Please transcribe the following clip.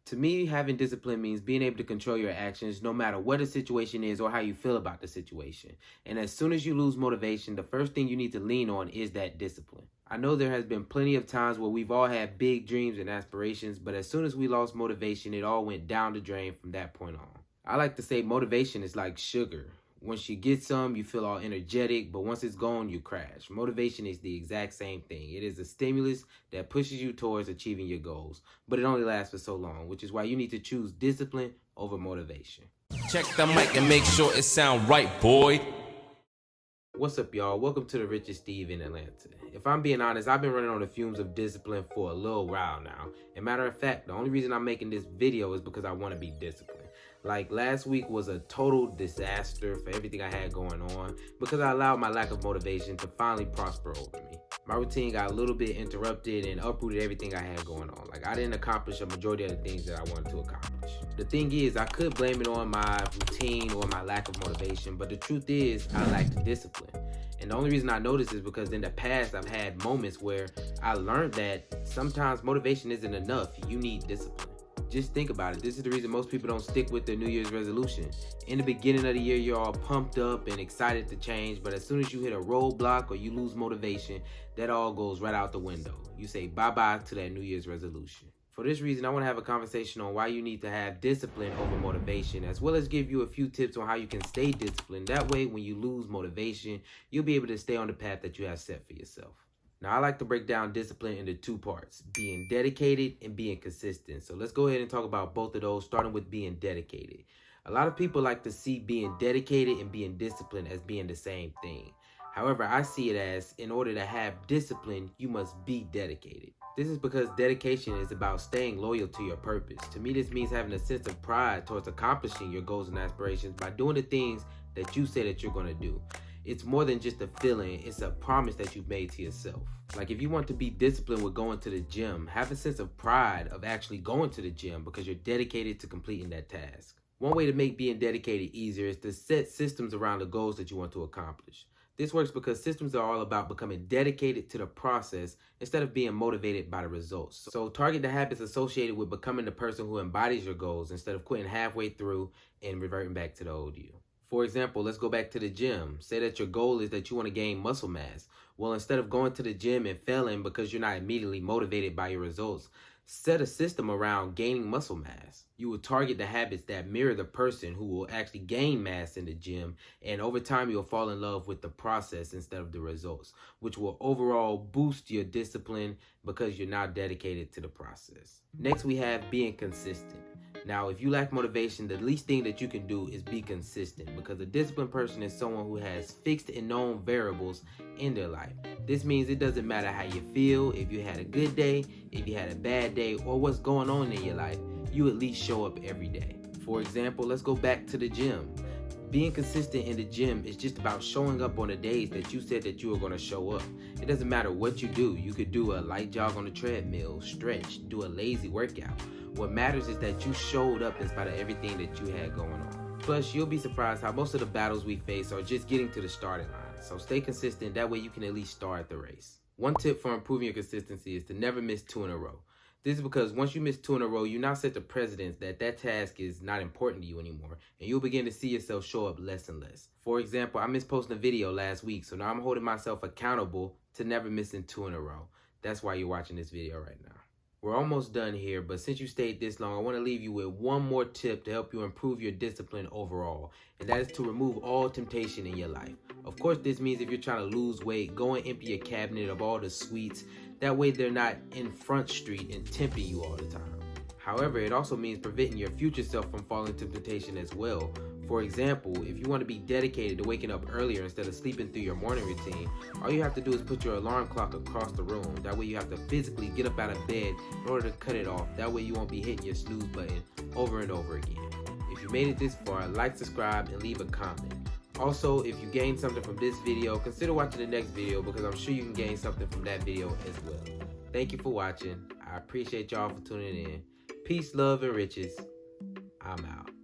To me, having discipline means being able to control your actions no matter what the situation is or how you feel about the situation. And as soon as you lose motivation, the first thing you need to lean on is that discipline. I know there has been plenty of times where we've all had big dreams and aspirations, but as soon as we lost motivation, it all went down the drain from that point on. I like to say motivation is like sugar. Once you get some, you feel all energetic, but once it's gone, you crash. Motivation is the exact same thing. It is a stimulus that pushes you towards achieving your goals, but it only lasts for so long, which is why you need to choose discipline over motivation. Check the mic and make sure it sound right, boy. What's up, y'all? Welcome to the Richest Steve in Atlanta. If I'm being honest, I've been running on the fumes of discipline for a little while now. And matter of fact, the only reason I'm making this video is because I want to be disciplined. Like, last week was a total disaster for everything I had going on because I allowed my lack of motivation to finally prosper over me. My routine got a little bit interrupted and uprooted everything I had going on. Like, I didn't accomplish a majority of the things that I wanted to accomplish. The thing is, I could blame it on my routine or my lack of motivation, but the truth is, I lacked discipline. And the only reason I know this is because in the past, I've had moments where I learned that sometimes motivation isn't enough. You need discipline. Just think about it. This is the reason most people don't stick with their New Year's resolution. In the beginning of the year, you're all pumped up and excited to change, but as soon as you hit a roadblock or you lose motivation, that all goes right out the window. You say bye-bye to that New Year's resolution. For this reason, I want to have a conversation on why you need to have discipline over motivation, as well as give you a few tips on how you can stay disciplined. That way, when you lose motivation, you'll be able to stay on the path that you have set for yourself. Now, I like to break down discipline into two parts, being dedicated and being consistent. So let's go ahead and talk about both of those, starting with being dedicated. A lot of people like to see being dedicated and being disciplined as being the same thing. However, I see it as, in order to have discipline, you must be dedicated. This is because dedication is about staying loyal to your purpose. To me, this means having a sense of pride towards accomplishing your goals and aspirations by doing the things that you say that you're going to do. It's more than just a feeling, it's a promise that you've made to yourself. Like, if you want to be disciplined with going to the gym, have a sense of pride of actually going to the gym because you're dedicated to completing that task. One way to make being dedicated easier is to set systems around the goals that you want to accomplish. This works because systems are all about becoming dedicated to the process instead of being motivated by the results. So target the habits associated with becoming the person who embodies your goals instead of quitting halfway through and reverting back to the old you. For example, let's go back to the gym. Say that your goal is that you want to gain muscle mass. Well, instead of going to the gym and failing because you're not immediately motivated by your results, set a system around gaining muscle mass. You will target the habits that mirror the person who will actually gain mass in the gym, and over time you'll fall in love with the process instead of the results, which will overall boost your discipline because you're now dedicated to the process. Next, we have being consistent. Now, if you lack motivation, the least thing that you can do is be consistent, because a disciplined person is someone who has fixed and known variables in their life. This means it doesn't matter how you feel, if you had a good day, if you had a bad day, or what's going on in your life, you at least show up every day. For example, let's go back to the gym. Being consistent in the gym is just about showing up on the days that you said that you were going to show up. It doesn't matter what you do. You could do a light jog on the treadmill, stretch, do a lazy workout. What matters is that you showed up in spite of everything that you had going on. Plus, you'll be surprised how most of the battles we face are just getting to the starting line. So stay consistent. That way you can at least start the race. One tip for improving your consistency is to never miss 2 in a row. This is because once you miss 2 in a row, you now set the precedence that that task is not important to you anymore, and you'll begin to see yourself show up less and less. For example, I missed posting a video last week, so now I'm holding myself accountable to never missing 2 in a row. That's why you're watching this video right now. We're almost done here, but since you stayed this long, I want to leave you with one more tip to help you improve your discipline overall, and that is to remove all temptation in your life. Of course, this means if you're trying to lose weight, go and empty your cabinet of all the sweets. That way they're not in Front Street and tempting you all the time. However, it also means preventing your future self from falling into temptation as well. For example, if you want to be dedicated to waking up earlier instead of sleeping through your morning routine, all you have to do is put your alarm clock across the room. That way you have to physically get up out of bed in order to cut it off. That way you won't be hitting your snooze button over and over again. If you made it this far, like, subscribe, and leave a comment. Also, if you gained something from this video, consider watching the next video because I'm sure you can gain something from that video as well. Thank you for watching. I appreciate y'all for tuning in. Peace, love, and riches. I'm out.